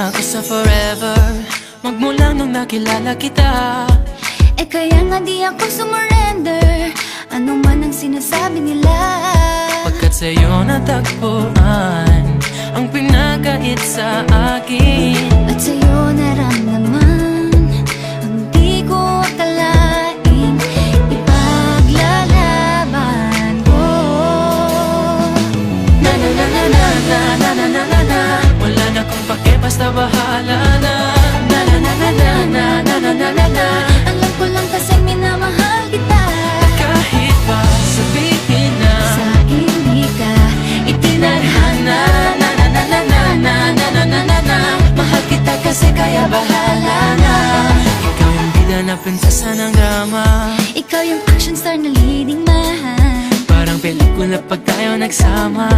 na ako sa forever, magmula nung nakilala kita. Eh kaya nga di ako sumurrender, ano man ang sinasabi nila. Pagkat sa'yo natagpuan ang pinagkait sa akin, At sa'yo naramdaman ang di ko akalaing ipaglalaban ko. na na na na na na na na na na na. Wala na kong pake, basta bahala na. Na na na na na na na na na na na. Alam ko lang kasi minamahal kita. Kahit pa sabihin na Sa akin di ka itinadhana. Na na na na na na na na na na na. Mahal kita kasi kaya bahala na. Ikaw yung bida na prinsesa ng drama, ikaw yung action star na leading man. parang pelikula pag tayo nagsama.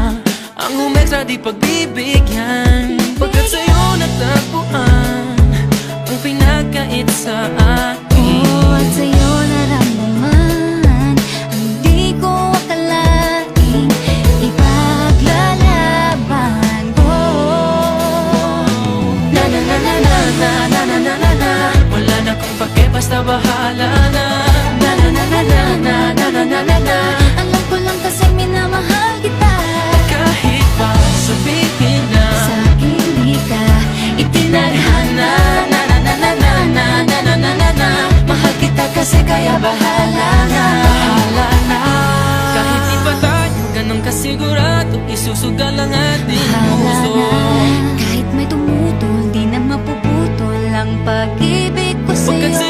Ang umextra di pagbibigyan, pagkat sa'yo natagpuan ang pinagkait sa akin. Oh, at sa'yo naramdaman ang di ko akalaing ipaglalaban ko. Na na na na na na na na na na na. Wala na kong pake, basta bahala na. Na na na na na na na na na na na. Alam ko lang kasi minamahal kita. Kahit pa sabihin na Sa akin di ka itinadhana. Na na na na na na na na na na na. Mahal kita kasi kaya bahala na. Bahala na. Kahit di pa tayo ganun kasigurado, isusugal ang ating puso. Kahit may tumutol, di na mapuputol ang pag-ibig ko Pagkat sa'yo.